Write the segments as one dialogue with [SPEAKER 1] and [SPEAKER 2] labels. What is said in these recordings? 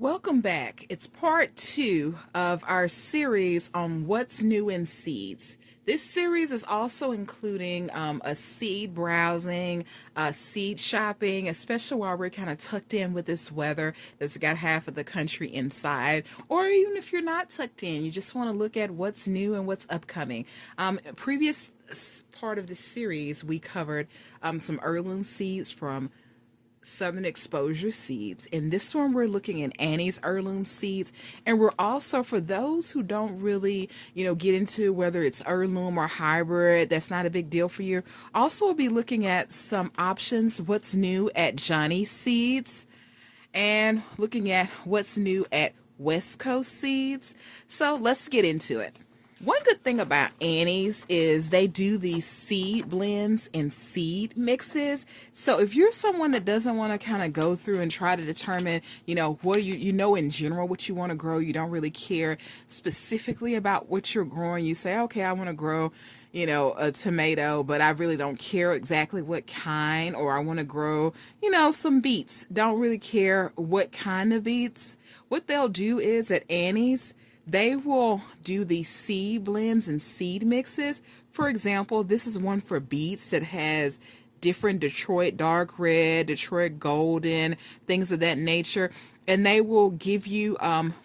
[SPEAKER 1] Welcome back. It's part 2 of our series on what's new in seeds. This series is also including a seed browsing, seed shopping, especially while we're kind of tucked in with this weather that's got half of the country inside, or even if you're not tucked in, you just want to look at what's new and what's upcoming. Previous part of this series, we covered some heirloom seeds from Southern Exposure Seeds. In this one, we're looking at Annie's Heirloom Seeds. And we're also, for those who don't really, get into whether it's heirloom or hybrid, that's not a big deal for you. Also, we'll be looking at some options, what's new at Johnny Seeds, and looking at what's new at West Coast Seeds. So let's get into it. One good thing about Annie's is they do these seed blends and seed mixes. So if you're someone that doesn't want to kind of go through and try to determine, what in general what you want to grow, you don't really care specifically about what you're growing. You say, okay, I want to grow, a tomato, but I really don't care exactly what kind, or I want to grow, some beets. Don't really care what kind of beets. What they'll do is at Annie's, they will do these seed blends and seed mixes. For example, this is one for beets that has different Detroit dark red, Detroit golden, things of that nature. And they will give you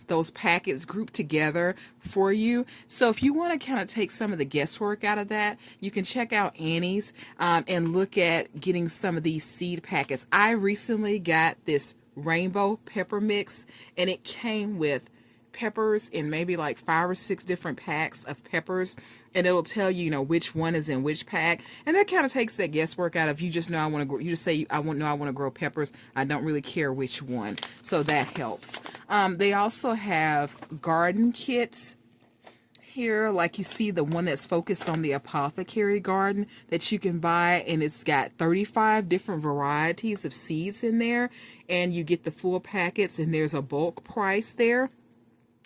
[SPEAKER 1] those packets grouped together for you. So if you want to kind of take some of the guesswork out of that, you can check out Annie's and look at getting some of these seed packets. I recently got this rainbow pepper mix, and it came with peppers in maybe like 5 or 6 different packs of peppers, and it'll tell you, which one is in which pack, and that kind of takes that guesswork out. If you just know I want to grow, you just say I want to grow peppers, I don't really care which one, so that helps. They also have garden kits here, like you see the one that's focused on the apothecary garden that you can buy, and it's got 35 different varieties of seeds in there, and you get the full packets, and there's a bulk price there.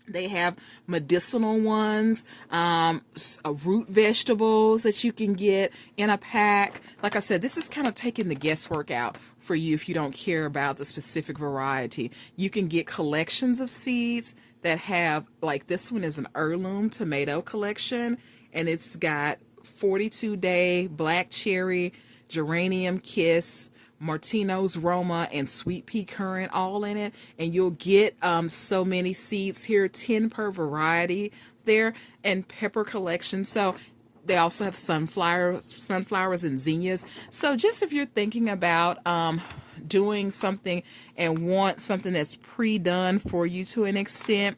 [SPEAKER 1] They have medicinal ones, root vegetables that you can get in a pack. Like I said, this is kind of taking the guesswork out for you if you don't care about the specific variety. You can get collections of seeds that have, like this one is an heirloom tomato collection, and it's got 42-day black cherry, geranium kiss, Martino's Roma, and sweet pea currant all in it, and you'll get so many seeds here, 10 per variety there, and pepper collection. So they also have sunflowers and zinnias. So just if you're thinking about doing something and want something that's pre-done for you to an extent,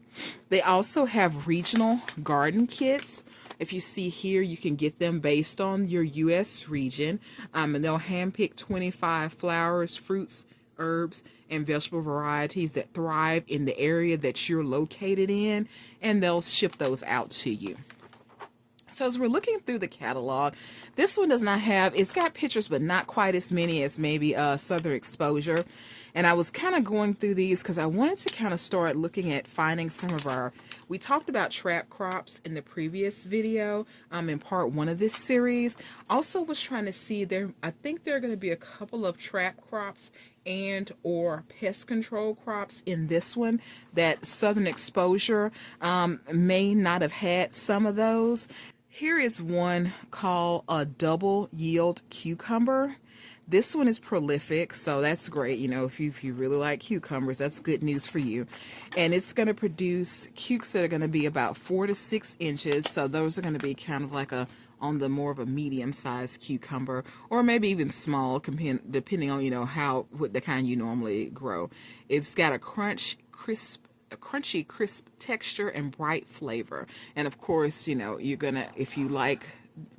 [SPEAKER 1] they also have regional garden kits. If you see here, you can get them based on your U.S. region, and they'll handpick 25 flowers, fruits, herbs, and vegetable varieties that thrive in the area that you're located in, and they'll ship those out to you. So as we're looking through the catalog, this one does not have, it's got pictures, but not quite as many as maybe Southern Exposure. And I was kind of going through these because I wanted to kind of start looking at finding some of our, we talked about trap crops in the previous video in part 1 of this series. Also was trying to see there, I think there are going to be a couple of trap crops and or pest control crops in this one that Southern Exposure may not have had some of those. Here is one called a double yield cucumber. This one is prolific, so that's great. If you really like cucumbers, that's good news for you. And it's going to produce cukes that are going to be about 4 to 6 inches. So those are going to be kind of like on the more of a medium-sized cucumber, or maybe even small, depending on what the kind you normally grow. It's got a crunchy, crisp texture and bright flavor. And of course, you're gonna, if you like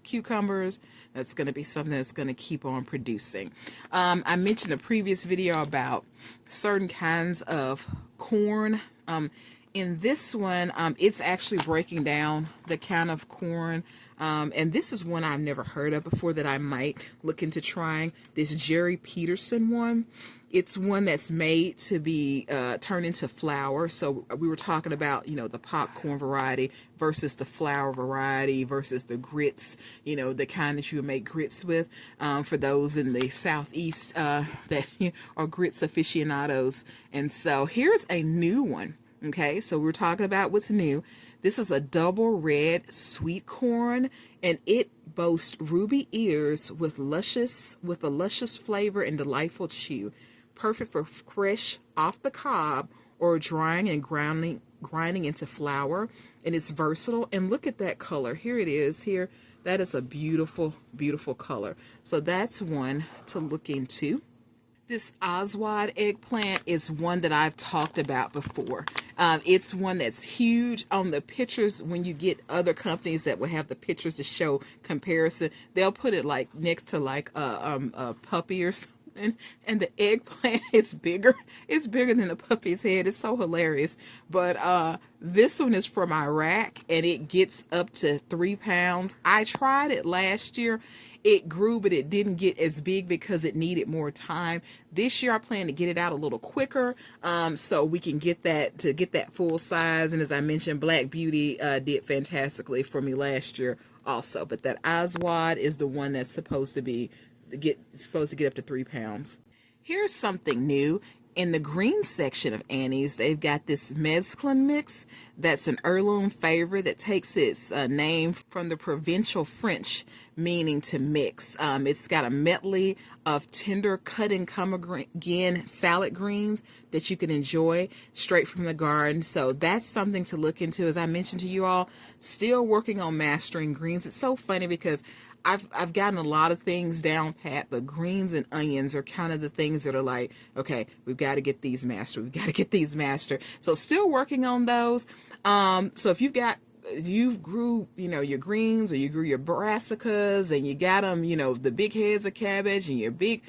[SPEAKER 1] cucumbers, that's going to be something that's going to keep on producing. I mentioned a previous video about certain kinds of corn. In this one, it's actually breaking down the kind of corn, and this is one I've never heard of before that I might look into trying. This Jerry Peterson one. It's one that's made to be turned into flour. So we were talking about, the popcorn variety versus the flour variety versus the grits, the kind that you would make grits with. For those in the southeast that are grits aficionados. And so here's a new one. Okay, so we're talking about what's new. This is a double red sweet corn, and it boasts ruby ears with a luscious flavor and delightful chew. Perfect for fresh off the cob or drying and grinding into flour. And it's versatile. And look at that color. Here it is here. That is a beautiful, beautiful color. So that's one to look into. This Oswald eggplant is one that I've talked about before. It's one that's huge. On the pictures, when you get other companies that will have the pictures to show comparison, they'll put it like next to like a puppy or something. And the eggplant is bigger. It's bigger than the puppy's head. It's so hilarious. But this one is from Iraq, and it gets up to 3 pounds. I tried it last year. It grew, but it didn't get as big because it needed more time. This year, I plan to get it out a little quicker, so we can get that full size. And as I mentioned, Black Beauty did fantastically for me last year also. But that Oswald is the one that's supposed to get up to 3 pounds. Here's something new. In the green section of Annie's, they've got this mesclun mix that's an heirloom favorite that takes its name from the Provençal French meaning to mix. It's got a medley of tender cut and come again salad greens that you can enjoy straight from the garden. So that's something to look into. As I mentioned to you all, still working on mastering greens. It's so funny because I've gotten a lot of things down pat, but greens and onions are kind of the things that are like, okay, we've got to get these mastered. We've got to get these mastered. So still working on those. So if you grew, your greens, or you grew your brassicas, and you got them, the big heads of cabbage and your big,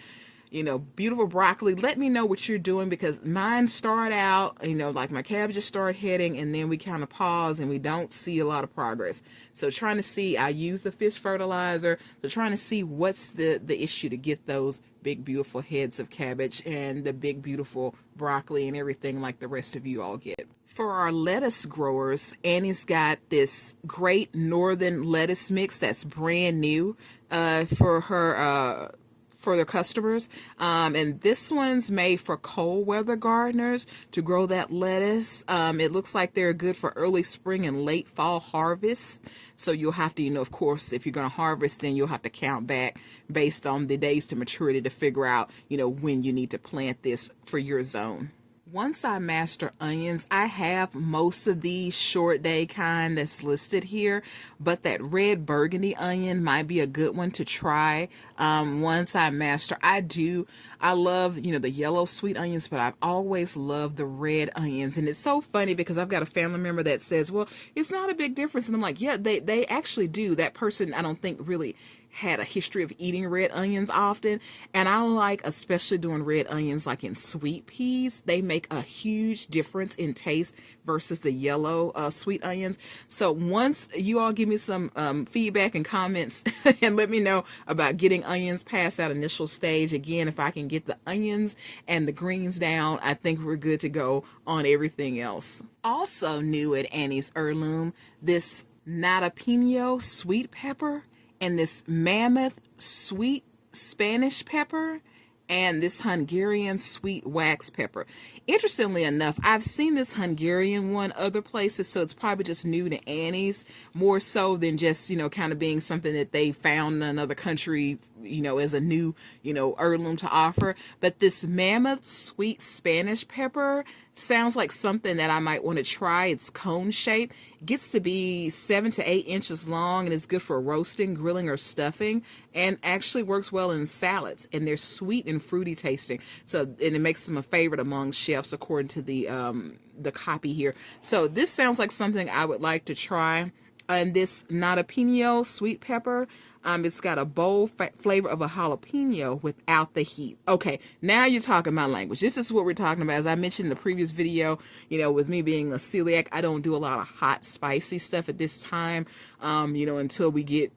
[SPEAKER 1] beautiful broccoli, let me know what you're doing, because mine start out, like my cabbages start heading, and then we kind of pause and we don't see a lot of progress. So trying to see, I use the fish fertilizer, so trying to see what's the issue to get those big, beautiful heads of cabbage and the big, beautiful broccoli and everything like the rest of you all get. For our lettuce growers, Annie's got this great northern lettuce mix that's brand new for their customers, and this one's made for cold weather gardeners to grow that lettuce. It looks like they're good for early spring and late fall harvest. So you'll have to, of course, if you're going to harvest, then you'll have to count back based on the days to maturity to figure out, when you need to plant this for your zone. Once I master onions, I have most of these short day kind that's listed here, but that red burgundy onion might be a good one to try. Once I master, I love, the yellow sweet onions, but I've always loved the red onions. And it's so funny because I've got a family member that says, well, it's not a big difference. And I'm like, yeah, they actually do. That person, I don't think really had a history of eating red onions often, and I like especially doing red onions like in sweet peas. They make a huge difference in taste versus the yellow sweet onions. So once you all give me some feedback and comments and let me know about getting onions past that initial stage, again, if I can get the onions and the greens down, I think we're good to go on everything else. Also new at Annie's Heirloom, this Nada sweet pepper, and this mammoth sweet Spanish pepper, and this Hungarian sweet wax pepper. Interestingly enough, I've seen this Hungarian one other places, so it's probably just new to Annie's, more so than just, kind of being something that they found in another country, as a new, heirloom to offer. But this mammoth sweet Spanish pepper sounds like something that I might want to try. It's cone shape, gets to be 7 to 8 inches long, and it's good for roasting, grilling, or stuffing, and actually works well in salads. And they're sweet and fruity tasting, and it makes them a favorite among chefs according to the copy here. So this sounds like something I would like to try. And this jalapeno sweet pepper, it's got a bold flavor of a jalapeno without the heat. Okay, now you're talking my language. This is what we're talking about. As I mentioned in the previous video, with me being a celiac, I don't do a lot of hot, spicy stuff at this time, until we get,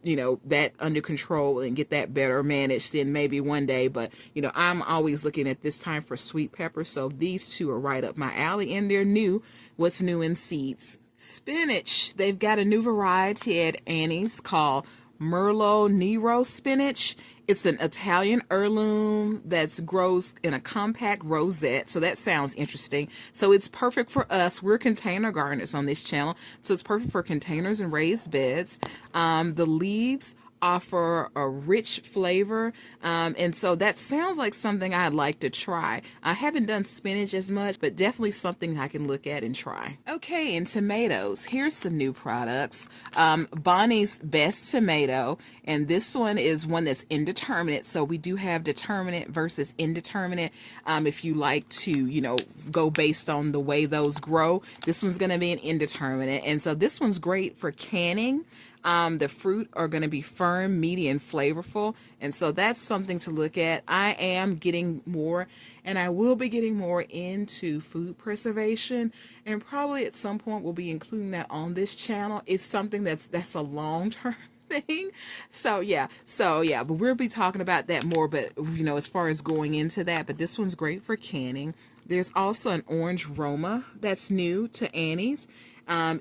[SPEAKER 1] that under control and get that better managed, then maybe one day. But, I'm always looking at this time for sweet pepper. So these two are right up my alley, and they're new. What's new in seeds? Spinach. They've got a new variety at Annie's called Merlot Nero spinach. It's an Italian heirloom that grows in a compact rosette. So that sounds interesting. So it's perfect for us. We're container gardeners on this channel. So it's perfect for containers and raised beds. The leaves offer a rich flavor, and so that sounds like something I'd like to try. I haven't done spinach as much, but definitely something I can look at and try. Okay, and tomatoes. Here's some new products. Bonnie's Best Tomato, and this one is one that's indeterminate. So we do have determinate versus indeterminate. If you like to, go based on the way those grow, this one's going to be an indeterminate, and so this one's great for canning. The fruit are going to be firm, meaty, and flavorful. And so that's something to look at. I am getting more, and I will be getting more into food preservation. And probably at some point we'll be including that on this channel. It's something that's a long-term thing. So yeah, but we'll be talking about that more. But, as far as going into that, but this one's great for canning. There's also an orange Roma that's new to Annie's.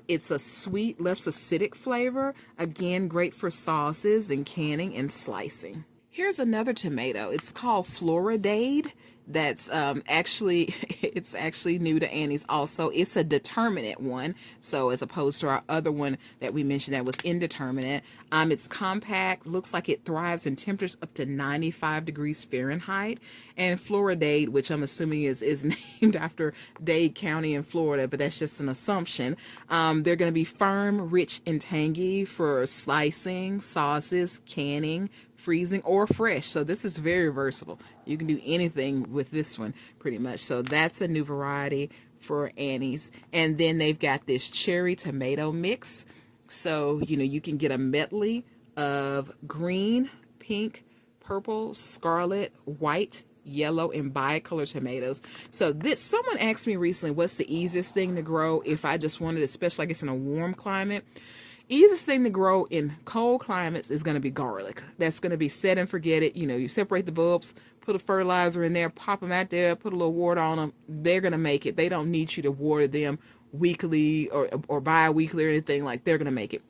[SPEAKER 1] It's a sweet, less acidic flavor. Again, great for sauces and canning and slicing. Here's another tomato. It's called Floridade. That's it's actually new to Annie's also. It's a determinate one. So as opposed to our other one that we mentioned that was indeterminate. It's compact, looks like it thrives in temperatures up to 95 degrees Fahrenheit. And Floridade, which I'm assuming is named after Dade County in Florida, but that's just an assumption. They're going to be firm, rich, and tangy for slicing, sauces, canning, freezing, or fresh. So this is very versatile. You can do anything with this one pretty much. So that's a new variety for Annie's. And then they've got this cherry tomato mix. So, you can get a medley of green, pink, purple, scarlet, white, yellow, and bicolor tomatoes. So someone asked me recently, what's the easiest thing to grow if I just wanted, especially I guess in a warm climate? Easiest thing to grow in cold climates is going to be garlic. That's going to be set and forget it. You separate the bulbs, put a fertilizer in there, pop them out there, put a little water on them. They're going to make it. They don't need you to water them weekly or bi-weekly or anything. Like, they're going to make it.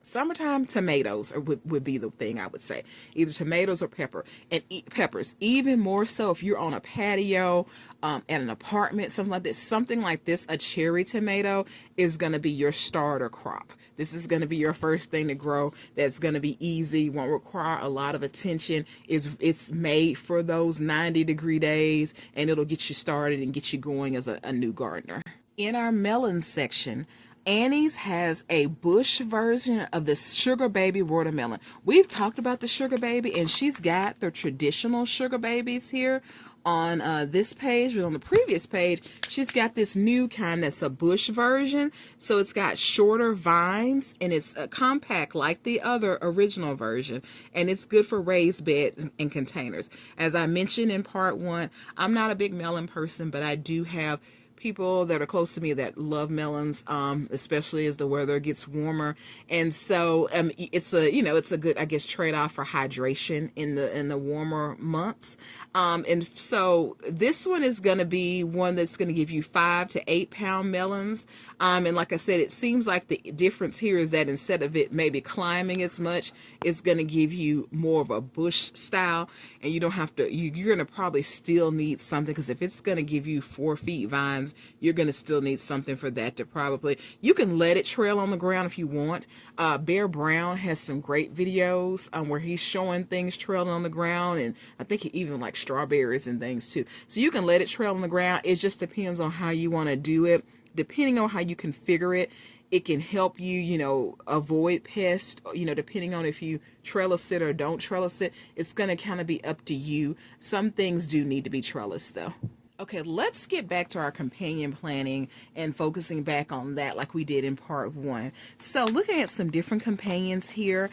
[SPEAKER 1] Summertime tomatoes would be the thing I would say. Either tomatoes or peppers. Even more so if you're on a patio, at an apartment, something like this, a cherry tomato is going to be your starter crop. This is going to be your first thing to grow. That's going to be easy, won't require a lot of attention. It's made for those 90-degree days, and it'll get you started and get you going as a new gardener. In our melon section, Annie's has a bush version of the Sugar Baby watermelon. We've talked about the Sugar Baby, and she's got the traditional Sugar Babies here on this page, but on the previous page, she's got this new kind that's a bush version. So it's got shorter vines, and it's compact like the other original version, and it's good for raised beds and containers. As I mentioned in part one, I'm not a big melon person, but I do have people that are close to me that love melons, especially as the weather gets warmer. And so it's a good, I guess, trade-off for hydration in the warmer months. And so this one is going to be one that's going to give you 5 to 8 pound melons. And like I said, it seems like the difference here is that instead of it maybe climbing as much, it's going to give you more of a bush style, and you don't have to, you're going to probably still need something, because if it's going to give you 4 feet vines, you're going to still need something for that to probably, you can let it trail on the ground if you want. Bear Brown has some great videos where he's showing things trailing on the ground, and I think he even like strawberries and things too. So you can let it trail on the ground. It just depends on how you want to do it. Depending on how you configure it, it can help you, avoid pests, depending on if you trellis it or don't trellis it. It's going to kind of be up to you. Some things do need to be trellised though. Okay, let's get back to our companion planning and focusing back on that like we did in part one. So looking at some different companions here,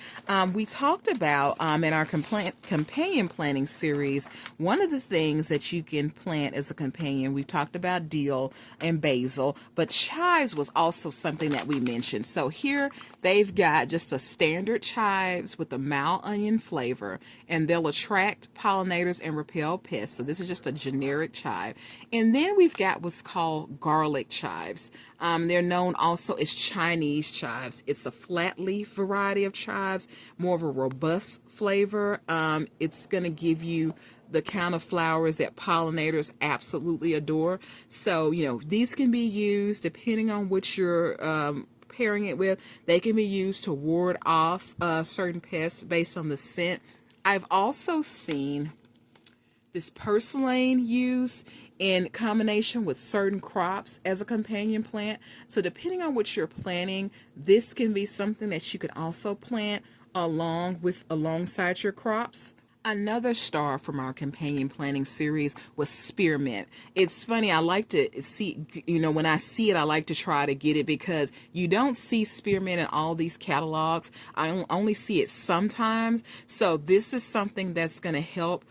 [SPEAKER 1] we talked about in our companion planning series, one of the things that you can plant as a companion, we talked about dill and basil, but chives was also something that we mentioned. So here they've got just a standard chives with a mild onion flavor, and they'll attract pollinators and repel pests. So this is just a generic chive. And then we've got what's called garlic chives. They're known also as Chinese chives. It's a flat leaf variety of chives, more of a robust flavor. It's going to give you the kind of flowers that pollinators absolutely adore. So, these can be used depending on what you're pairing it with. They can be used to ward off certain pests based on the scent. I've also seen this purslane used in combination with certain crops as a companion plant. So depending on what you're planting, this can be something that you could also plant alongside your crops. Another star from our companion planting series was spearmint. It's funny, I like to see, when I see it, I like to try to get it because you don't see spearmint in all these catalogs. I only see it sometimes. So this is something that's going to help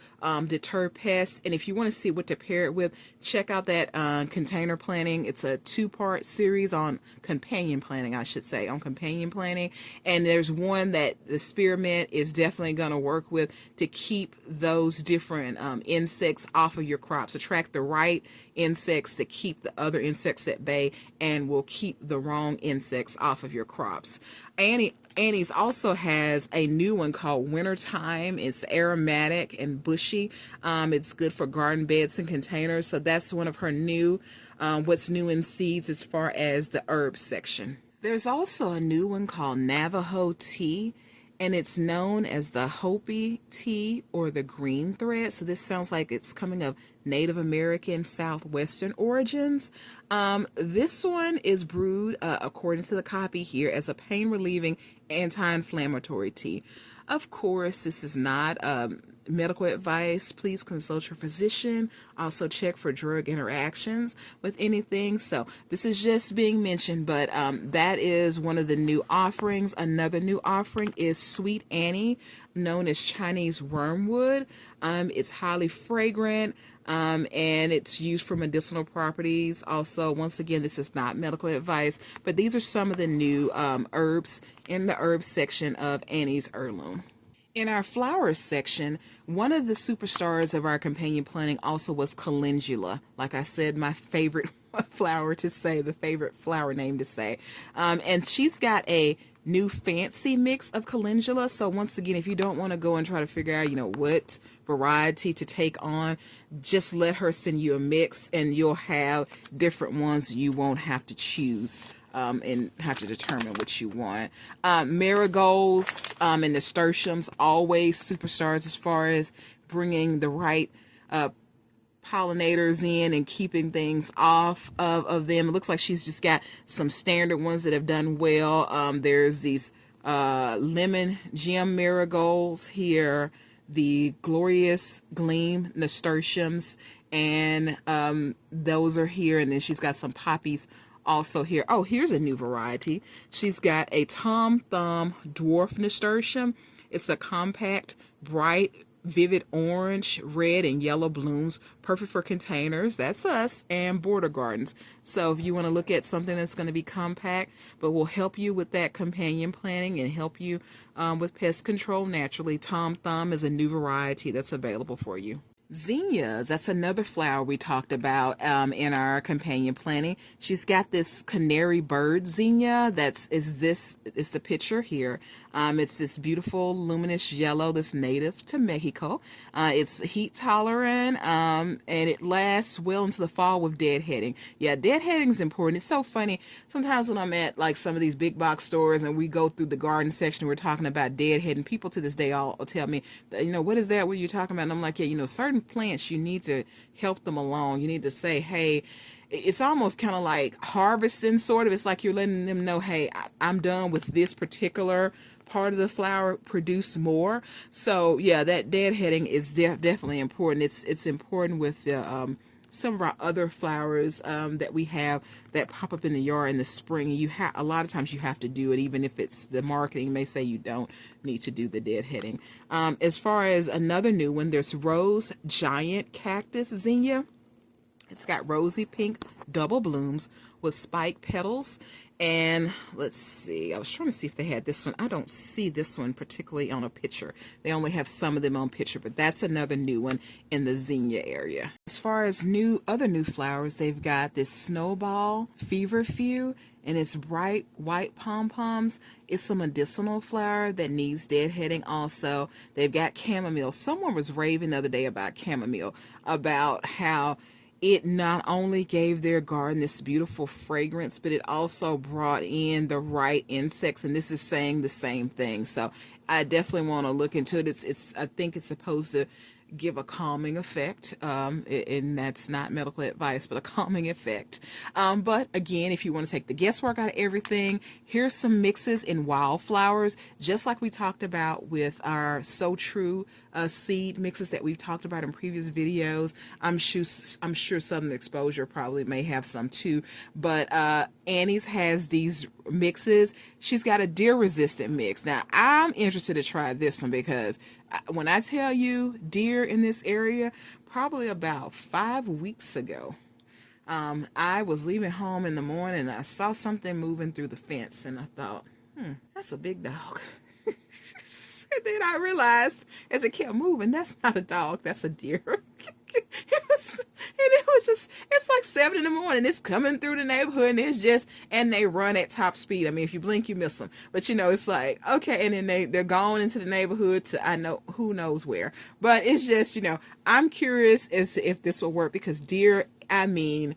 [SPEAKER 1] deter pests. And if you want to see what to pair it with, check out that container planting. It's a 2-part series on companion planting, I should say, on companion planting. And there's one that the spearmint is definitely going to work with to keep those different insects off of your crops. Attract the right insects to keep the other insects at bay, and will keep the wrong insects off of your crops. Annie's also has a new one called Wintertime. It's aromatic and bushy. It's good for garden beds and containers. So that's one of her new, what's new in seeds as far as the herbs section. There's also a new one called Navajo tea, and it's known as the Hopi tea or the green thread. So this sounds like it's coming of Native American Southwestern origins. This one is brewed, according to the copy here, as a pain-relieving anti-inflammatory tea. Of course, this is not medical advice. Please consult your physician. Also check for drug interactions with anything. So this is just being mentioned, but that is one of the new offerings. Another new offering is Sweet Annie, known as Chinese wormwood. It's highly fragrant. And it's used for medicinal properties. Also, once again, this is not medical advice, but these are some of the new herbs in the herbs section of Annie's Heirloom. In our flowers section, one of the superstars of our companion planting also was calendula. Like I said, my favorite flower to say, the favorite flower name to say. And she's got a new fancy mix of calendula. So once again, if you don't want to go and try to figure out, what variety to take on, just let her send you a mix and you'll have different ones. You won't have to choose and have to determine what you want. Marigolds and nasturtiums, always superstars as far as bringing the right pollinators in and keeping things off of them. It looks like she's just got some standard ones that have done well. There's these lemon gem marigolds here, the glorious gleam nasturtiums, and those are here. And then she's got some poppies also here. Oh, here's a new variety. She's got a Tom Thumb dwarf nasturtium. It's a compact, bright, vivid orange, red, and yellow blooms, perfect for containers, that's us, and border gardens. So if you want to look at something that's going to be compact but will help you with that companion planting and help you with pest control naturally, Tom Thumb is a new variety that's available for you. Zinnias, that's another flower we talked about in our companion planting. She's got this canary bird zinnia is the picture here. It's this beautiful luminous yellow that's native to Mexico. It's heat tolerant and it lasts well into the fall with deadheading. Yeah, deadheading is important. It's so funny. Sometimes when I'm at like some of these big box stores and we go through the garden section, we're talking about deadheading. People to this day all tell me, what is that? What are you talking about? And I'm like, yeah, certain plants, you need to help them along. You need to say, hey, it's almost kind of like harvesting, sort of. It's like you're letting them know, hey, I'm done with this particular part of the flower, produce more. So yeah, that deadheading is definitely important. It's important with the some of our other flowers that we have that pop up in the yard in the spring. You have a lot of times you have to do it, even if it's the marketing may say you don't need to do the deadheading. As far as another new one, there's Rose Giant Cactus Zinnia. It's got rosy pink double blooms with spike petals. And let's see, I was trying to see if they had this one. I don't see this one particularly on a picture. They only have some of them on picture, but that's another new one in the zinnia area. As far as other new flowers, they've got this snowball feverfew, and it's bright white pom-poms. It's a medicinal flower that needs deadheading also. They've got chamomile. Someone was raving the other day about chamomile, about how it not only gave their garden this beautiful fragrance, but it also brought in the right insects, and this is saying the same thing. So I definitely want to look into it. I think it's supposed to give a calming effect, and that's not medical advice, but a calming effect. But again, if you want to take the guesswork out of everything, here's some mixes in wildflowers, just like we talked about with our So True seed mixes that we've talked about in previous videos. I'm sure Southern Exposure probably may have some too, but Annie's has these mixes. She's got a deer resistant mix. Now I'm interested to try this one because when I tell you deer in this area, probably about 5 weeks ago, I was leaving home in the morning and I saw something moving through the fence, and I thought, that's a big dog. And then I realized as it kept moving, that's not a dog, that's a deer. It's like 7 in the morning. It's coming through the neighborhood, and they run at top speed. I mean, if you blink, you miss them. But it's like, okay, and then they're going into the neighborhood to, I know, who knows where. But it's just, I'm curious as to if this will work, because deer, I mean,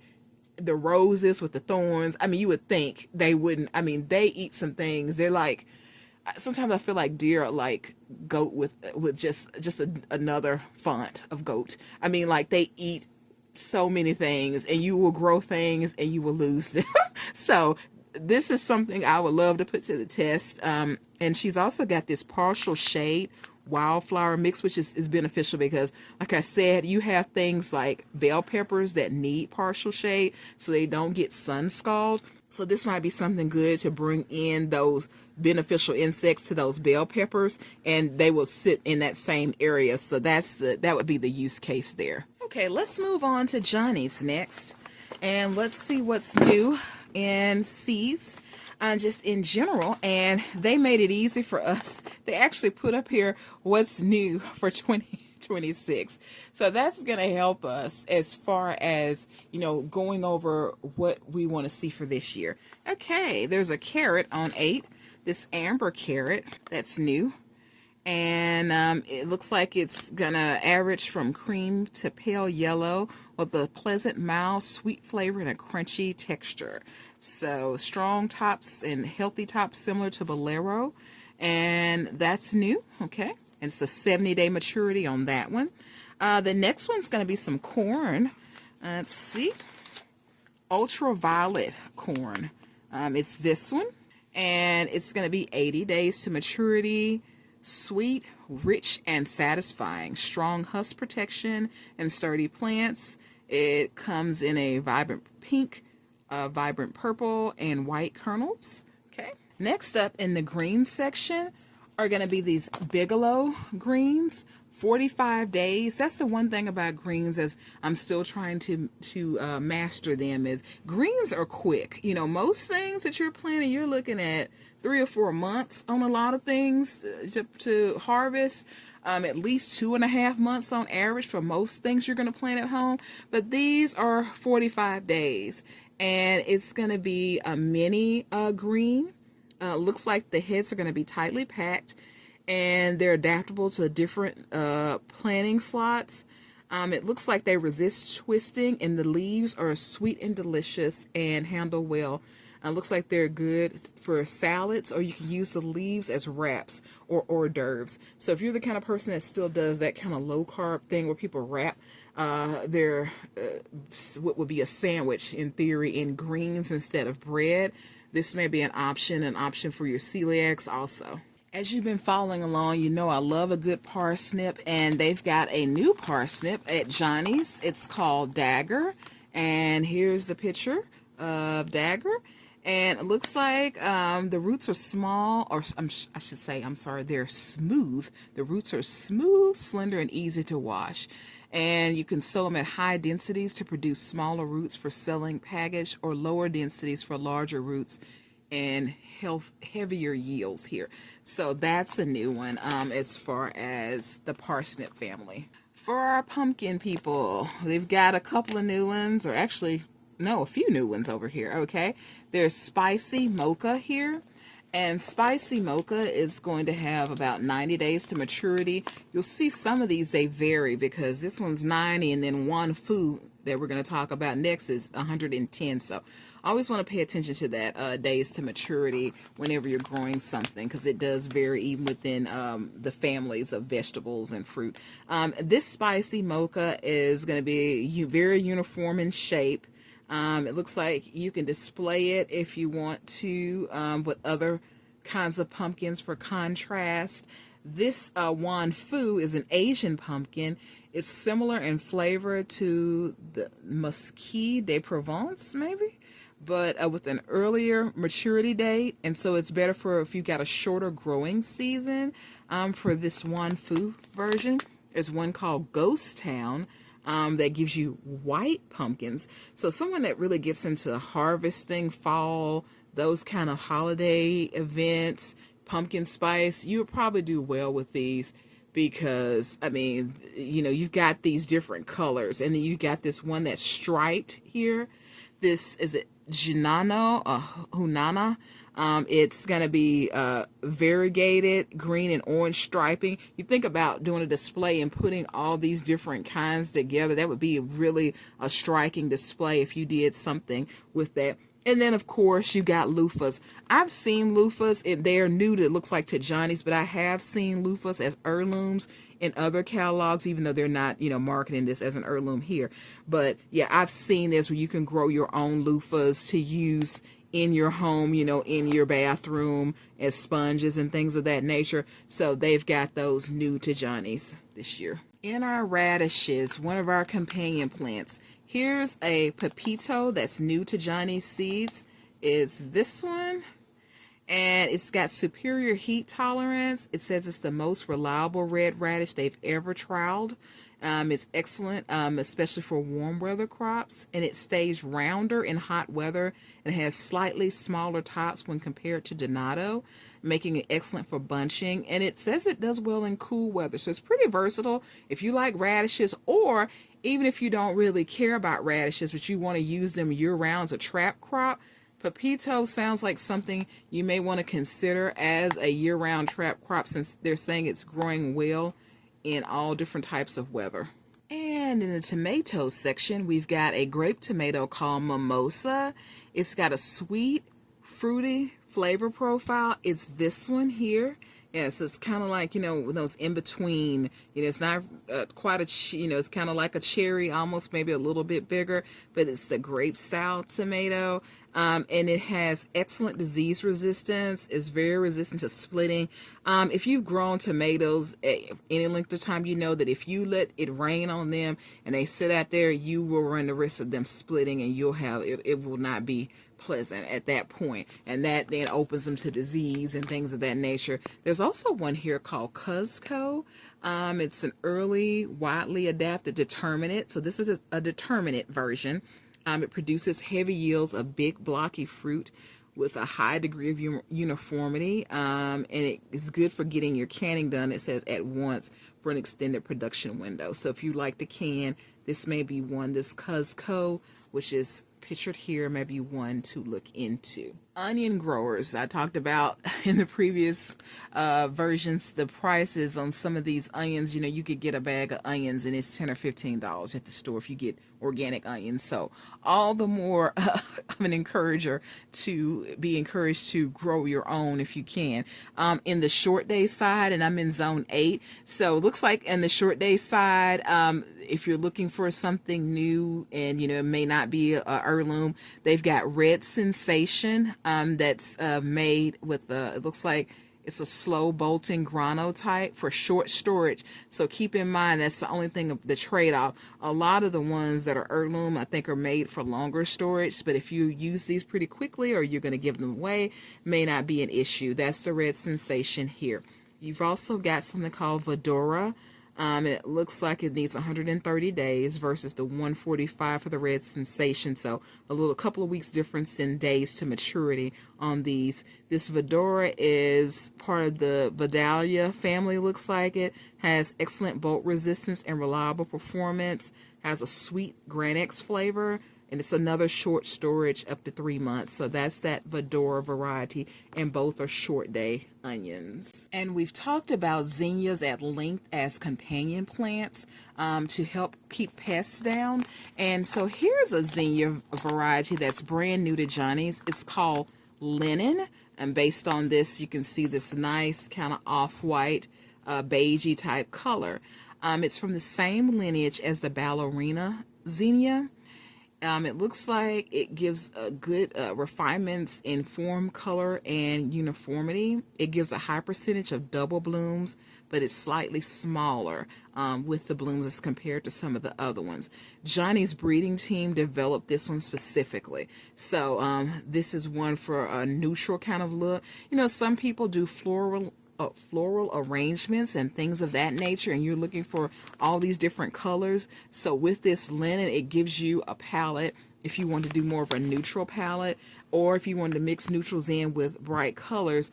[SPEAKER 1] the roses with the thorns, I mean, you would think they wouldn't. I mean, they eat some things. They're like, sometimes I feel like deer are like goat with just another font of goat. I mean, like they eat so many things, and you will grow things and you will lose them. So this is something I would love to put to the test. And she's also got this partial shade wildflower mix, which is beneficial because, like I said, you have things like bell peppers that need partial shade so they don't get sun scald. So this might be something good to bring in those beneficial insects to those bell peppers, and they will sit in that same area. So that would be the use case there. Okay, let's move on to Johnny's next, and let's see what's new in seeds. Just in general, and they made it easy for us. They actually put up here what's new for 2026. So that's going to help us as far as, going over what we want to see for this year. Okay, there's a carrot on 8, this amber carrot that's new. And it looks like it's gonna average from cream to pale yellow with a pleasant, mild, sweet flavor and a crunchy texture. So strong tops and healthy tops similar to Bolero, and that's new. Okay, and it's a 70-day maturity on that one. The next one's gonna be some corn. Let's see, ultraviolet corn. It's this one, and it's gonna be 80 days to maturity. Sweet, rich, and satisfying. Strong husk protection and sturdy plants. It comes in a vibrant pink, vibrant purple, and white kernels. Okay. Next up in the green section are going to be these Bigelow greens. 45 days. That's the one thing about greens, as I'm still trying to master them, is greens are quick. Most things that you're planting, you're looking at 3 or 4 months on a lot of things to harvest. At least 2.5 months on average for most things you're going to plant at home. But these are 45 days, and it's going to be a mini green. Looks like the heads are going to be tightly packed, and they're adaptable to different planting slots. It looks like they resist twisting, and the leaves are sweet and delicious and handle well. Looks like they're good for salads, or you can use the leaves as wraps or hors d'oeuvres. So if you're the kind of person that still does that kind of low carb thing where people wrap their what would be a sandwich in theory in greens instead of bread, this may be an option for your celiacs also. As you've been following along, you know I love a good parsnip, and they've got a new parsnip at Johnny's. It's called Dagger, and here's the picture of Dagger. And it looks like the roots are small, or I should say, I'm sorry, they're smooth. The roots are smooth, slender, and easy to wash. And you can sow them at high densities to produce smaller roots for selling packaged, or lower densities for larger roots and heavier yields here. So that's a new one as far as the parsnip family. For our pumpkin people, they've got a couple of new ones, or actually, no, a few new ones over here, okay? There's Spicy Mocha here. And Spicy Mocha is going to have about 90 days to maturity. You'll see some of these, they vary, because this one's 90, and then one food that we're going to talk about next is 110. So I always want to pay attention to that days to maturity whenever you're growing something, because it does vary even within the families of vegetables and fruit. This Spicy Mocha is going to be very uniform in shape. It looks like you can display it if you want to with other kinds of pumpkins for contrast. This Wan Fu is an Asian pumpkin. It's similar in flavor to the Musqué de Provence, maybe, but with an earlier maturity date. And so it's better for if you've got a shorter growing season. For this Wan Fu version, there's one called Ghost Town. That gives you white pumpkins. So someone that really gets into harvesting fall, those kind of holiday events, pumpkin spice, you would probably do well with these, because I mean, you know, you've got these different colors, and then you got this one that's striped here. This is it Junano, Hunana. It's going to be variegated green and orange striping. You think about doing a display and putting all these different kinds together. That would be really a striking display if you did something with that. And then, of course, you got loofahs. I've seen loofahs. They're new to, it looks like, to Johnny's, but I have seen loofahs as heirlooms in other catalogs, even though they're not, you know, marketing this as an heirloom here. But yeah, I've seen this where you can grow your own loofahs to use in your home, you know, in your bathroom as sponges and things of that nature. So they've got those new to Johnny's this year. In our radishes, one of our companion plants, here's a Pepito that's new to Johnny's Seeds. It's this one, and it's got superior heat tolerance. It says it's the most reliable red radish they've ever trialed. It's excellent, especially for warm weather crops, and it stays rounder in hot weather and has slightly smaller tops when compared to Donato, making it excellent for bunching. And it says it does well in cool weather, so it's pretty versatile if you like radishes, or even if you don't really care about radishes but you want to use them year-round as a trap crop. Pepito sounds like something you may want to consider as a year-round trap crop, since they're saying it's growing well in all different types of weather. And in the tomato section, we've got a grape tomato called Mimosa. It's got a sweet, fruity flavor profile. It's this one here. Yeah, so it's kind of like, you know, those in between, you know, it's not quite a, you know, it's kind of like a cherry, almost maybe a little bit bigger, but it's the grape style tomato. And it has excellent disease resistance. It's very resistant to splitting. If you've grown tomatoes at any length of time, you know that if you let it rain on them and they sit out there, you will run the risk of them splitting, and you'll have, it will not be pleasant at that point, and that then opens them to disease and things of that nature. There's also one here called Cuzco. It's an early, widely adapted determinate. So this is a determinate version. It produces heavy yields of big blocky fruit with a high degree of uniformity, and it is good for getting your canning done, it says, at once for an extended production window. So if you like to can, this may be one, this Cuzco, which is pictured here, may be one to look into. Onion growers, I talked about in the previous versions, the prices on some of these onions. You know, you could get a bag of onions and it's $10 or $15 at the store if you get organic onions. So all the more of an encourager to be encouraged to grow your own if you can. In the short day side, and I'm in zone 8, so it looks like in the short day side, if you're looking for something new and, you know, it may not be a heirloom, they've got Red Sensation that's made with, it looks like It's a slow bolting grano type for short storage. So keep in mind that's the only thing of the trade-off. A lot of the ones that are heirloom I think are made for longer storage, but if you use these pretty quickly or you're going to give them away, may not be an issue. That's the red sensation here. You've also got something called Vedora. It looks like it needs 130 days versus the 145 for the red sensation. So a couple of weeks difference in days to maturity on these. This Vedora is part of the Vidalia family, looks like it. Has excellent bolt resistance and reliable performance. Has a sweet Granex flavor. And it's another short storage up to 3 months. So that's that Vedora variety, and both are short day onions. And we've talked about zinnias at length as companion plants to help keep pests down. And so here's a zinnia variety that's brand new to Johnny's. It's called Linen. And based on this, you can see this nice kind of off-white, beigey type color. It's from the same lineage as the ballerina zinnia. It looks like it gives a good refinements in form, color, and uniformity. It gives a high percentage of double blooms, but it's slightly smaller with the blooms as compared to some of the other ones. Johnny's breeding team developed this one specifically. So this is one for a neutral kind of look. You know, some people do floral arrangements and things of that nature, and you're looking for all these different colors. So with this linen, it gives you a palette if you want to do more of a neutral palette, or if you want to mix neutrals in with bright colors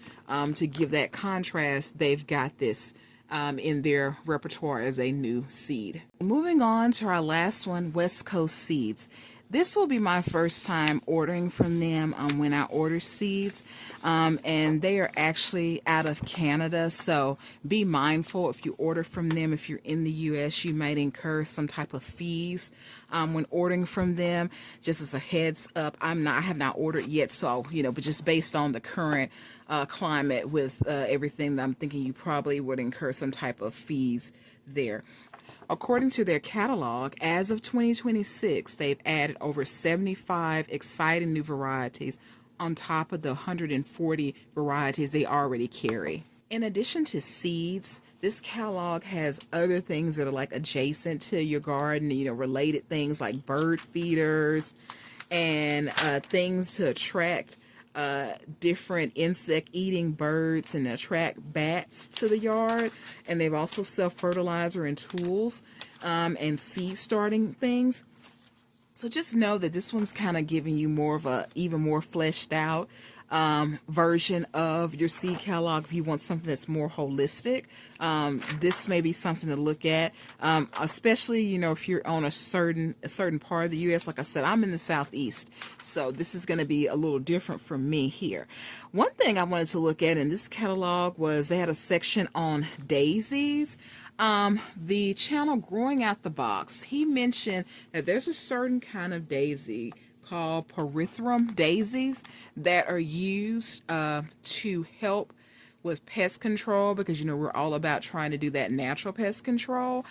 [SPEAKER 1] to give that contrast. They've got this in their repertoire as a new seed. Moving on to our last one, West Coast Seeds. This will be my first time ordering from them when I order seeds, and they are actually out of Canada, so be mindful if you order from them. If you're in the U.S., you might incur some type of fees when ordering from them. Just as a heads up, I have not ordered yet, so but just based on the current climate with everything, I'm thinking you probably would incur some type of fees there. According to their catalog, as of 2026, they've added over 75 exciting new varieties on top of the 140 varieties they already carry. In addition to seeds, this catalog has other things that are like adjacent to your garden, related things like bird feeders and things to attract different insect-eating birds and attract bats to the yard. And they've also sell fertilizer and tools and seed starting things. So just know that this one's kind of giving you more of a even more fleshed out version of your seed catalog. If you want something that's more holistic, this may be something to look at, especially if you're on a certain part of the U.S. Like I said, I'm in the Southeast, so this is going to be a little different for me here. One thing I wanted to look at in this catalog was they had a section on daisies. The channel Growing Out the Box, he mentioned that there's a certain kind of daisy called pyrethrum daisies that are used to help with pest control, because we're all about trying to do that natural pest control.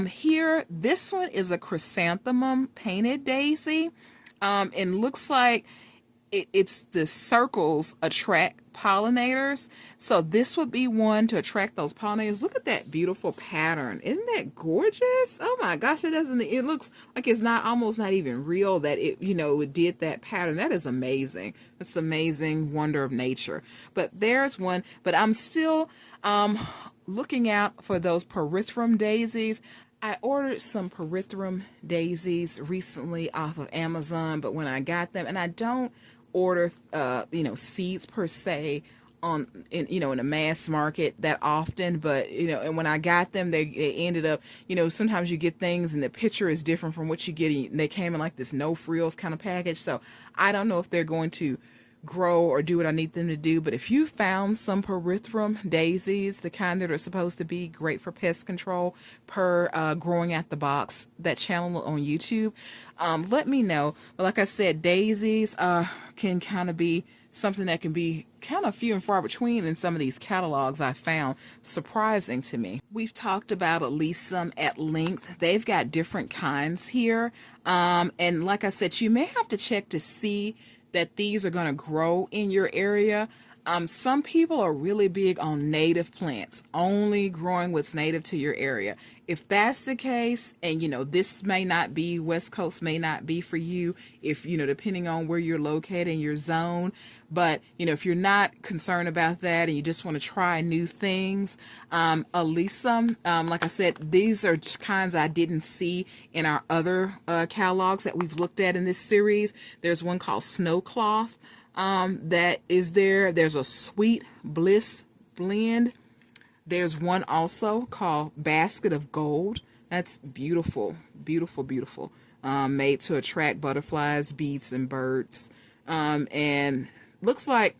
[SPEAKER 1] Here, this one is a chrysanthemum painted daisy, and looks like it's the circles attract pollinators. So this would be one to attract those pollinators. Look at that beautiful pattern. Isn't that gorgeous? Oh my gosh, it looks like it's almost not even real that it did that pattern. That is amazing. It's amazing wonder of nature. But there's one, but I'm still looking out for those pyrethrum daisies. I ordered some pyrethrum daisies recently off of Amazon, but when I got them, and I don't order seeds per se in a mass market that often, but and when I got them, they ended up, sometimes you get things and the picture is different from what you get, and they came in like this no frills kind of package. So I don't know if they're going to grow or do what I need them to do. But if you found some pyrethrum daisies, the kind that are supposed to be great for pest control, per Growing At the Box, that channel on YouTube, let me know. But like I said, daisies can kind of be something that can be kind of few and far between in some of these catalogs I found, surprising to me. We've talked about Alyssum at length. They've got different kinds here. And like I said, you may have to check to see that these are going to grow in your area. Some people are really big on native plants, only growing what's native to your area. If that's the case, and this may not be, West Coast may not be for you, if depending on where you're located in your zone. But if you're not concerned about that and you just want to try new things, Elisa, like I said, these are kinds I didn't see in our other catalogs that we've looked at in this series. There's one called Snow Cloth that is there. There's a Sweet Bliss blend. There's one also called Basket of Gold. That's beautiful, beautiful, beautiful. Made to attract butterflies, bees, and birds. And looks like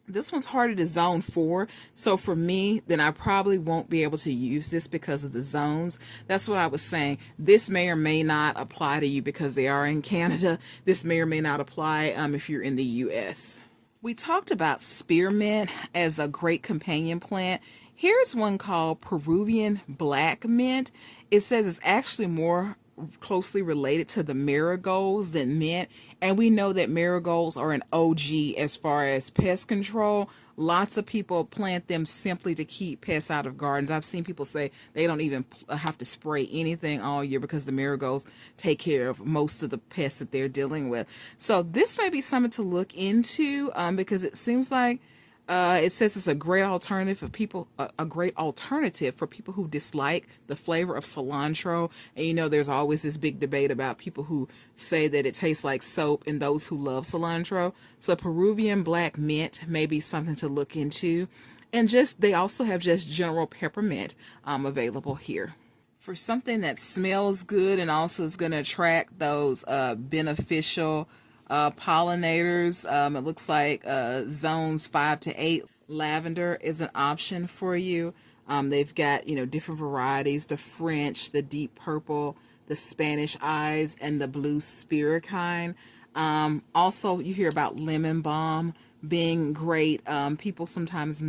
[SPEAKER 1] this one's harder to zone for. So for me, then I probably won't be able to use this because of the zones. That's what I was saying. This may or may not apply to you because they are in Canada. This may or may not apply if you're in the US. We talked about spearmint as a great companion plant. Here's one called Peruvian black mint. It says it's actually more closely related to the marigolds than mint, and we know that marigolds are an OG as far as pest control. Lots of people plant them simply to keep pests out of gardens. I've seen people say they don't even have to spray anything all year because the marigolds take care of most of the pests that they're dealing with. So this may be something to look into because it seems like it says it's a great alternative for people, a great alternative for people who dislike the flavor of cilantro. And there's always this big debate about people who say that it tastes like soap and those who love cilantro. So Peruvian black mint may be something to look into. And they also have just general peppermint available here. For something that smells good and also is going to attract those beneficial pollinators, it looks like zones 5 to 8. Lavender is an option for you. They've got different varieties: the French, the deep purple, the Spanish eyes, and the blue spirit kind. Also, you hear about lemon balm being great. People sometimes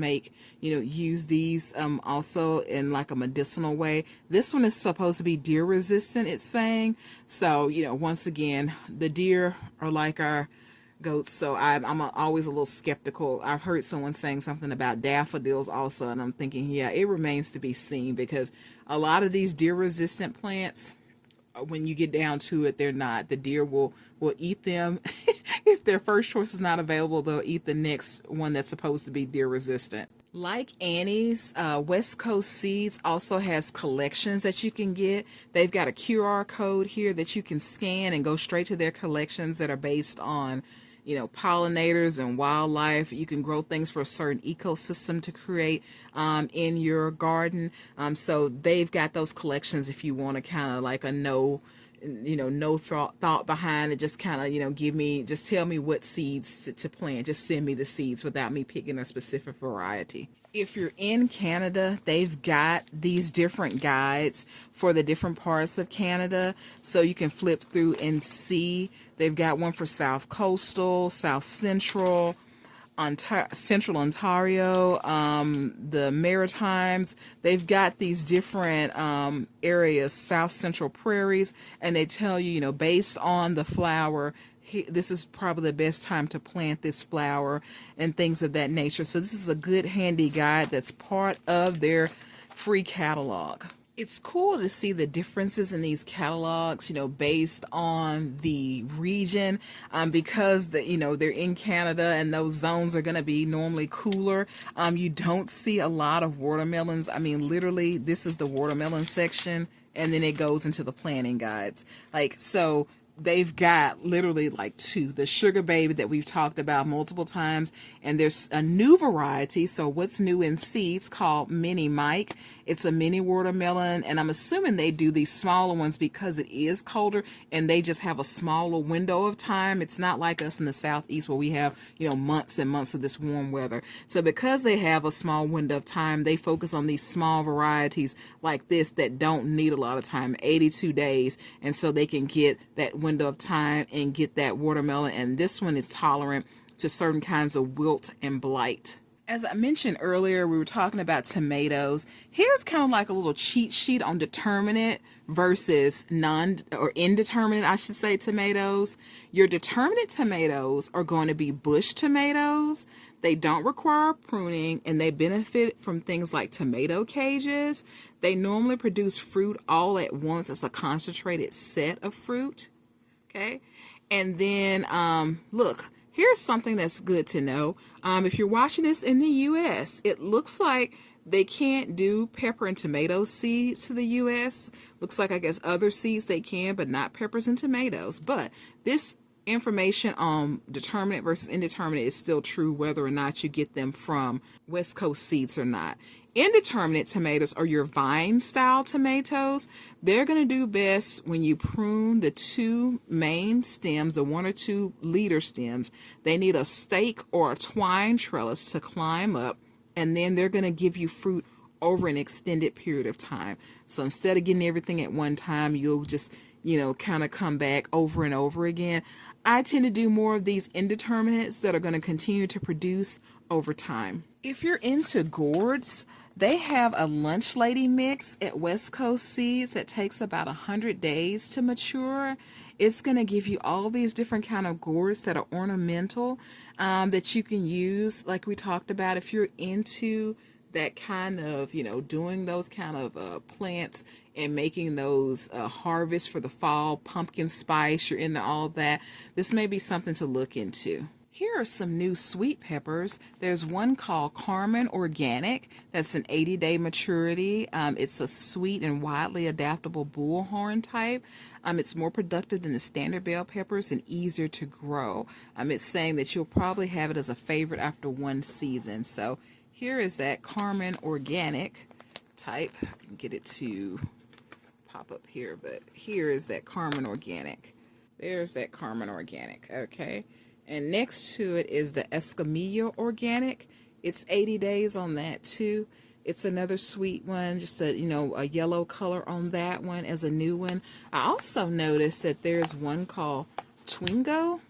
[SPEAKER 1] use these also in like a medicinal way. This one is supposed to be deer resistant, it's saying. So once again, the deer are like our goats, so I'm always a little skeptical. I've heard someone saying something about daffodils also, and I'm thinking, yeah, it remains to be seen, because a lot of these deer resistant plants, when you get down to it, they're not. The deer will eat them. If their first choice is not available, they'll eat the next one that's supposed to be deer resistant. Like Annie's, West Coast Seeds also has collections that you can get. They've got a QR code here that you can scan and go straight to their collections that are based on pollinators and wildlife. You can grow things for a certain ecosystem to create in your garden. So they've got those collections if you want to kind of like a no thought behind it. Just kind of, just tell me what seeds to plant. Just send me the seeds without me picking a specific variety. If you're in Canada, they've got these different guides for the different parts of Canada. So you can flip through and see. They've got one for South Coastal, South Central, Central Ontario, the Maritimes. They've got these different areas, South Central Prairies, and they tell you, based on the flower, this is probably the best time to plant this flower and things of that nature. So this is a good handy guide that's part of their free catalog. It's cool to see the differences in these catalogs, based on the region, because they're in Canada and those zones are going to be normally cooler. You don't see a lot of watermelons. I mean, literally, this is the watermelon section, and then it goes into the planting guides. So they've got literally like two, the Sugar Baby that we've talked about multiple times, and there's a new variety. So what's new in seeds called Mini Mike. It's a mini watermelon, and I'm assuming they do these smaller ones because it is colder and they just have a smaller window of time. It's not like us in the southeast where we have months and months of this warm weather. So because they have a small window of time, they focus on these small varieties like this that don't need a lot of time, 82 days, and so they can get that window of time and get that watermelon. And this one is tolerant to certain kinds of wilt and blight. As I mentioned earlier, we were talking about tomatoes. Here's kind of like a little cheat sheet on determinate versus non or indeterminate, I should say, tomatoes. Your determinate tomatoes are going to be bush tomatoes. They don't require pruning and they benefit from things like tomato cages. They normally produce fruit all at once as a concentrated set of fruit. Okay. And then, look, here's something that's good to know. If you're watching this in the U.S., it looks like they can't do pepper and tomato seeds to the U.S. Looks like, I guess, other seeds they can, but not peppers and tomatoes. But this information on determinate versus indeterminate is still true whether or not you get them from West Coast seeds or not. Indeterminate tomatoes are your vine style tomatoes. They're going to do best when you prune the two main stems, the 1 or 2 leader stems. They need a stake or a twine trellis to climb up, and then they're going to give you fruit over an extended period of time. So instead of getting everything at one time, you'll just, kind of come back over and over again. I tend to do more of these indeterminates that are going to continue to produce over time. If you're into gourds, they have a lunch lady mix at West Coast Seeds that takes about 100 days to mature. It's going to give you all these different kind of gourds that are ornamental that you can use, like we talked about. If you're into that kind of, doing those kind of plants and making those harvests for the fall, pumpkin spice, you're into all that, this may be something to look into. Here are some new sweet peppers. There's one called Carmen Organic. That's an 80-day maturity. It's a sweet and widely adaptable bullhorn type. It's more productive than the standard bell peppers and easier to grow. It's saying that you'll probably have it as a favorite after one season. So here is that Carmen Organic type. I can get it to pop up here, but here is that Carmen Organic. There's that Carmen Organic, okay? And next to it is the Escamilla Organic. It's 80 days on that too. It's another sweet one, just a yellow color on that one as a new one. I also noticed that there's one called Twingo,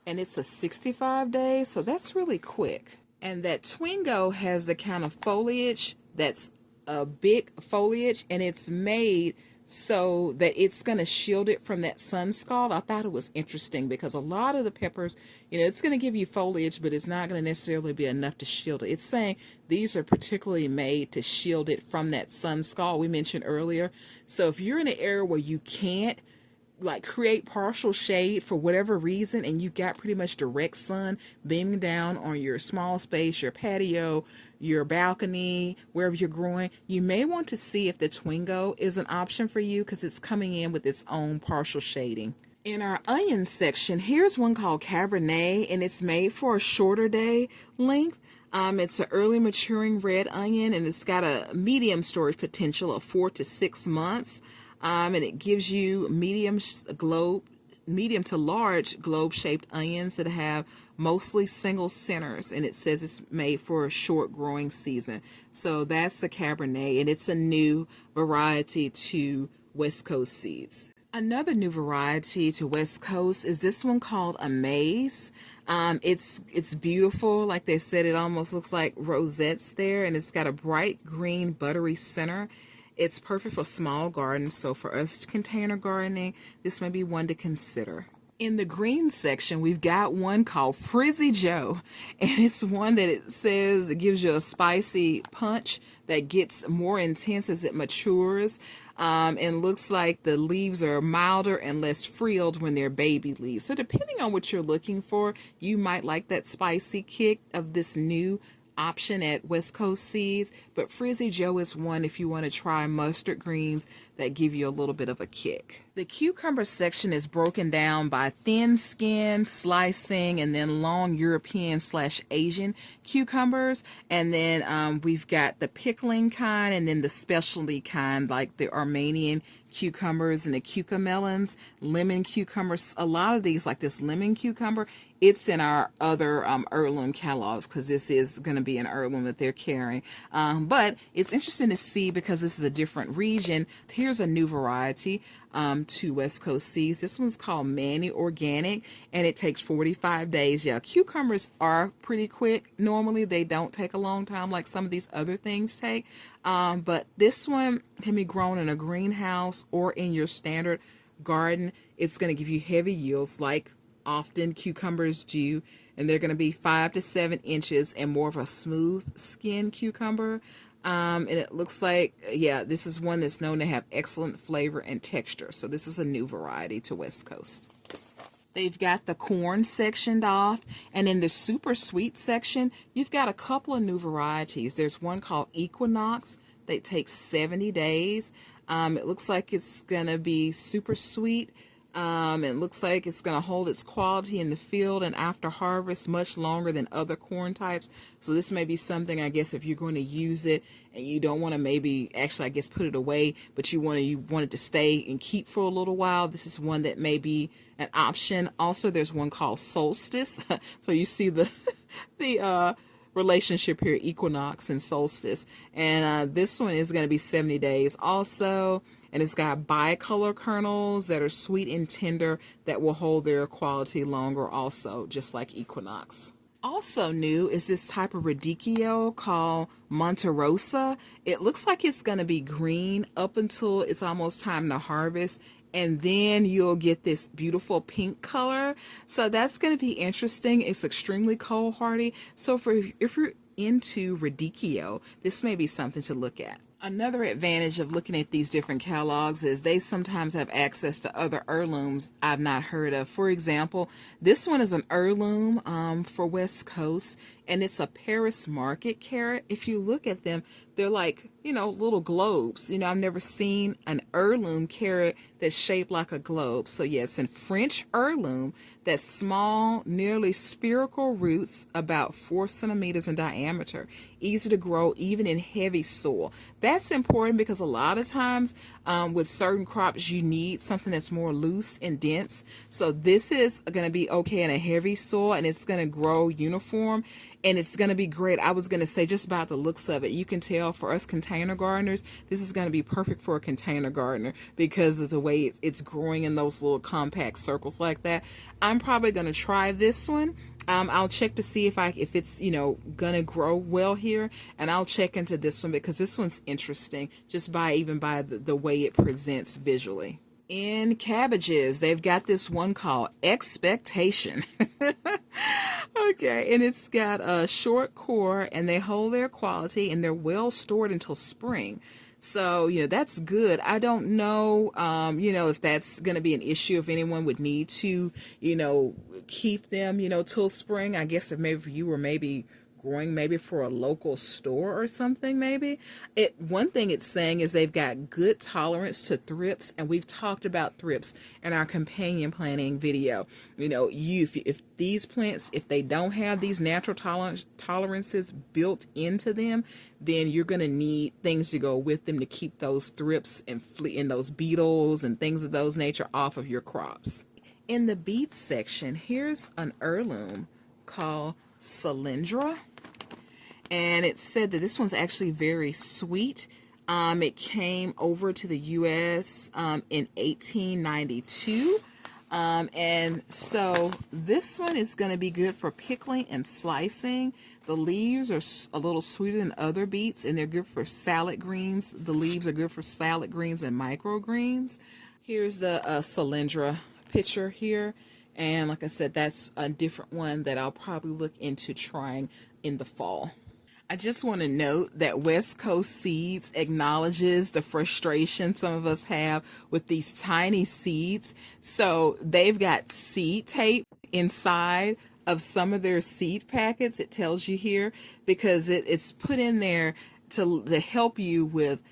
[SPEAKER 1] and it's a 65 days, so that's really quick. And that Twingo has the kind of foliage that's a big foliage, and it's made so that it's going to shield it from that sun scald. I thought it was interesting because a lot of the peppers, it's going to give you foliage, but it's not going to necessarily be enough to shield it. It's saying these are particularly made to shield it from that sun scald we mentioned earlier. So if you're in an area where you can't create partial shade for whatever reason, and you got pretty much direct sun beaming down on your small space, your patio, your balcony, wherever you're growing, you may want to see if the Twingo is an option for you because it's coming in with its own partial shading. In our onion section, here's one called Cabernet, and it's made for a shorter day length. It's an early maturing red onion, and it's got a medium storage potential of 4 to 6 months. And it gives you medium to large globe-shaped onions that have mostly single centers, and it says it's made for a short growing season. So that's the Cabernet, and it's a new variety to West Coast Seeds. Another new variety to West Coast is this one called Amaze. It's beautiful. Like they said, it almost looks like rosettes there, and it's got a bright green buttery center. It's perfect for small gardens, so for us container gardening, this may be one to consider. In the green section, we've got one called Frizzy Joe, and it's one that it says it gives you a spicy punch that gets more intense as it matures, and looks like the leaves are milder and less frilled when they're baby leaves. So depending on what you're looking for, you might like that spicy kick of this new option at West Coast Seeds, but Frizzy Joe is one if you want to try mustard greens that give you a little bit of a kick. The cucumber section is broken down by thin skin, slicing, and then long European/Asian cucumbers, and then we've got the pickling kind and then the specialty kind like the Armenian cucumbers and the cucamelons, lemon cucumbers. A lot of these, like this lemon cucumber, it's in our other heirloom catalogs because this is going to be an heirloom that they're carrying. But it's interesting to see because this is a different region. Here's a new variety. to West Coast Seeds. This one's called Manny Organic, and it takes 45 days. Yeah, cucumbers are pretty quick. Normally, they don't take a long time like some of these other things take. But this one can be grown in a greenhouse or in your standard garden. It's going to give you heavy yields like often cucumbers do, and they're going to be 5 to 7 inches and more of a smooth skin cucumber. And it looks like, yeah, this is one that's known to have excellent flavor and texture. So this is a new variety to West Coast. They've got the corn sectioned off, and in the super sweet section, you've got a couple of new varieties. There's one called Equinox that takes 70 days. It looks like it's going to be super sweet. It looks like it's going to hold its quality in the field and after harvest much longer than other corn types. So this may be something, I guess, if you're going to use it and you don't want to maybe actually, I guess, put it away, but you want it to stay and keep for a little while. This is one that may be an option. Also, there's one called Solstice. So you see the relationship here, equinox and solstice. And this one is going to be 70 days also. And it's got bicolor kernels that are sweet and tender that will hold their quality longer also, just like Equinox. Also new is this type of radicchio called Monterosa. It looks like it's going to be green up until it's almost time to harvest, and then you'll get this beautiful pink color. So that's going to be interesting. It's extremely cold hardy. So if you're into radicchio, this may be something to look at. Another advantage of looking at these different catalogs is they sometimes have access to other heirlooms I've not heard of. For example, this one is an heirloom for West Coast, and it's a Paris market carrot. If you look at them, they're like, little globes. I've never seen an heirloom carrot that's shaped like a globe. So yeah, it's a French heirloom that's small, nearly spherical roots, about 4 centimeters in diameter, easy to grow even in heavy soil. That's important because a lot of times with certain crops, you need something that's more loose and dense. So this is going to be okay in a heavy soil, and it's going to grow uniform. And it's going to be great. I was going to say, just about the looks of it, you can tell for us container gardeners, this is going to be perfect for a container gardener because of the way it's growing in those little compact circles like that. I'm probably going to try this one. I'll check to see if it's gonna grow well here, and I'll check into this one because this one's interesting just by the way it presents visually. In cabbages, they've got this one called Expectation. Okay, and it's got a short core, and they hold their quality, and they're well stored until spring. So, that's good. I don't know, if that's going to be an issue, if anyone would need to, keep them, till spring. I guess if maybe you were maybe growing maybe for a local store or something, maybe. One thing it's saying is they've got good tolerance to thrips, and we've talked about thrips in our companion planting video. If these plants, if they don't have these natural tolerances built into them, then you're going to need things to go with them to keep those thrips and those beetles and things of those nature off of your crops. In the beets section, here's an heirloom called Cylindra. And it said that this one's actually very sweet. It came over to the U.S. In 1892. And so this one is going to be good for pickling and slicing. The leaves are a little sweeter than other beets, and they're good for salad greens. The leaves are good for salad greens and microgreens. Here's the Cylindra picture here. And like I said, that's a different one that I'll probably look into trying in the fall. I just want to note that West Coast Seeds acknowledges the frustration some of us have with these tiny seeds. So they've got seed tape inside of some of their seed packets. It tells you here because it's put in there to help you with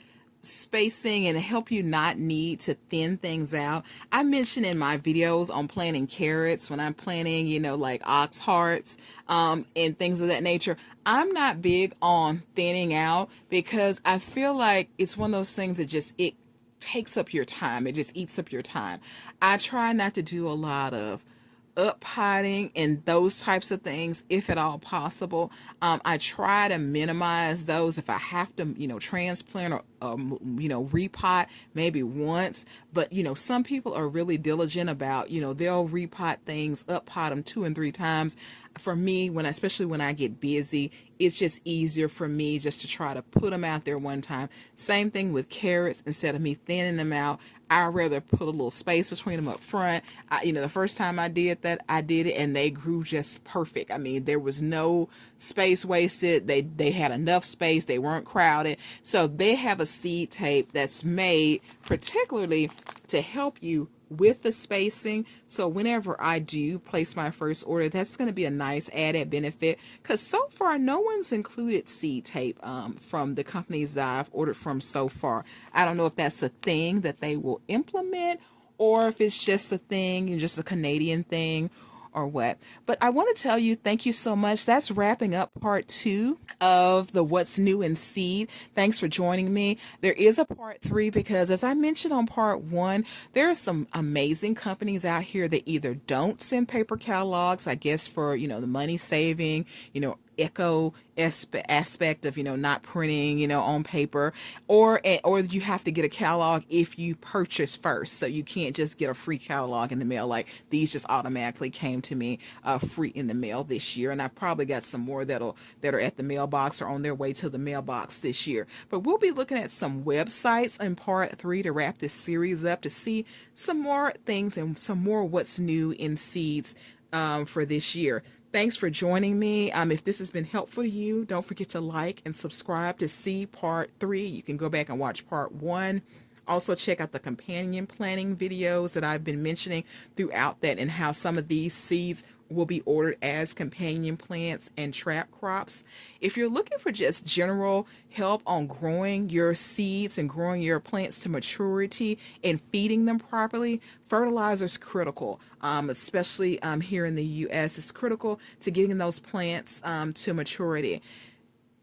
[SPEAKER 1] spacing and help you not need to thin things out. I mentioned in my videos on planting carrots, when I'm planting, like ox hearts and things of that nature, I'm not big on thinning out because I feel like it's one of those things that it takes up your time. It just eats up your time. I try not to do a lot of up potting and those types of things if at all possible. I try to minimize those if I have to transplant repot maybe once. But some people are really diligent about, they'll repot things, up pot them 2 and 3 times. For me, especially when I get busy, it's just easier for me just to try to put them out there one time. Same thing with carrots. Instead of me thinning them out, I'd rather put a little space between them up front. The first time I did that, I did it and they grew just perfect. I mean, there was no space wasted. They had enough space. They weren't crowded. So they have a seed tape that's made particularly to help you with the spacing. So whenever I do place my first order, that's going to be a nice added benefit, because so far no one's included seed tape from the companies that I've ordered from so far. I don't know if that's a thing that they will implement, or if it's just a thing, just a Canadian thing, or what. But I want to tell you, thank you so much. That's wrapping up part 2 of the What's New in Seed. Thanks for joining me. There is a part 3 because, as I mentioned on part 1, there are some amazing companies out here that either don't send paper catalogs, I guess for, the money saving, eco aspect of not printing on paper, or you have to get a catalog if you purchase first, so you can't just get a free catalog in the mail. Like these just automatically came to me free in the mail this year, and I probably got some more that are at the mailbox or on their way to the mailbox this year. But we'll be looking at some websites in part 3 to wrap this series up, to see some more things and some more what's new in seeds for this year. Thanks for joining me. If this has been helpful to you, don't forget to like and subscribe to see part 3. You can go back and watch part 1. Also, check out the companion planting videos that I've been mentioning throughout that, and how some of these seeds will be ordered as companion plants and trap crops. If you're looking for just general help on growing your seeds and growing your plants to maturity and feeding them properly, fertilizer is critical, especially here in the U.S. It's critical to getting those plants to maturity.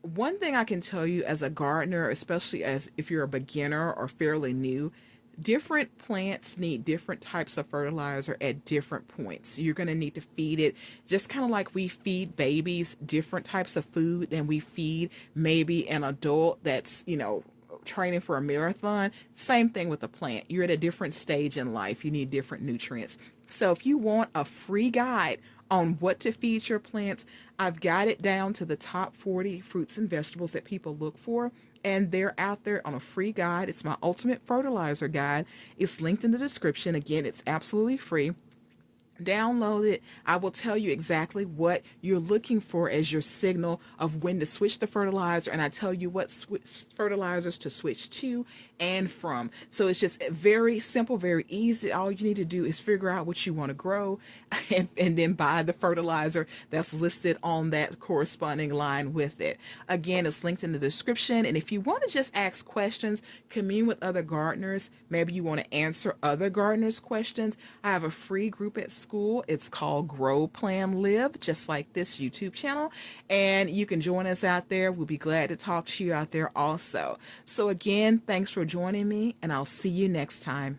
[SPEAKER 1] One thing I can tell you as a gardener, especially as if you're a beginner or fairly new, different plants need different types of fertilizer at different points. You're going to need to feed it just kind of like we feed babies different types of food than we feed maybe an adult that's, training for a marathon. Same thing with a plant. You're at a different stage in life. You need different nutrients. So if you want a free guide on what to feed your plants, I've got it down to the top 40 fruits and vegetables that people look for, and they're out there on a free guide. It's my ultimate fertilizer guide. It's linked in the description. Again, it's absolutely free. Download it. I will tell you exactly what you're looking for as your signal of when to switch the fertilizer, and I tell you what fertilizers to switch to and from. So it's just very simple, very easy. All you need to do is figure out what you want to grow and then buy the fertilizer that's listed on that corresponding line with it. Again, it's linked in the description, and if you want to just ask questions, commune with other gardeners, maybe you want to answer other gardeners' questions, I have a free group at school. It's called Grow, Plan, Live, just like this YouTube channel, and you can join us out there. We'll be glad to talk to you out there also. So again, thanks for joining me, and I'll see you next time.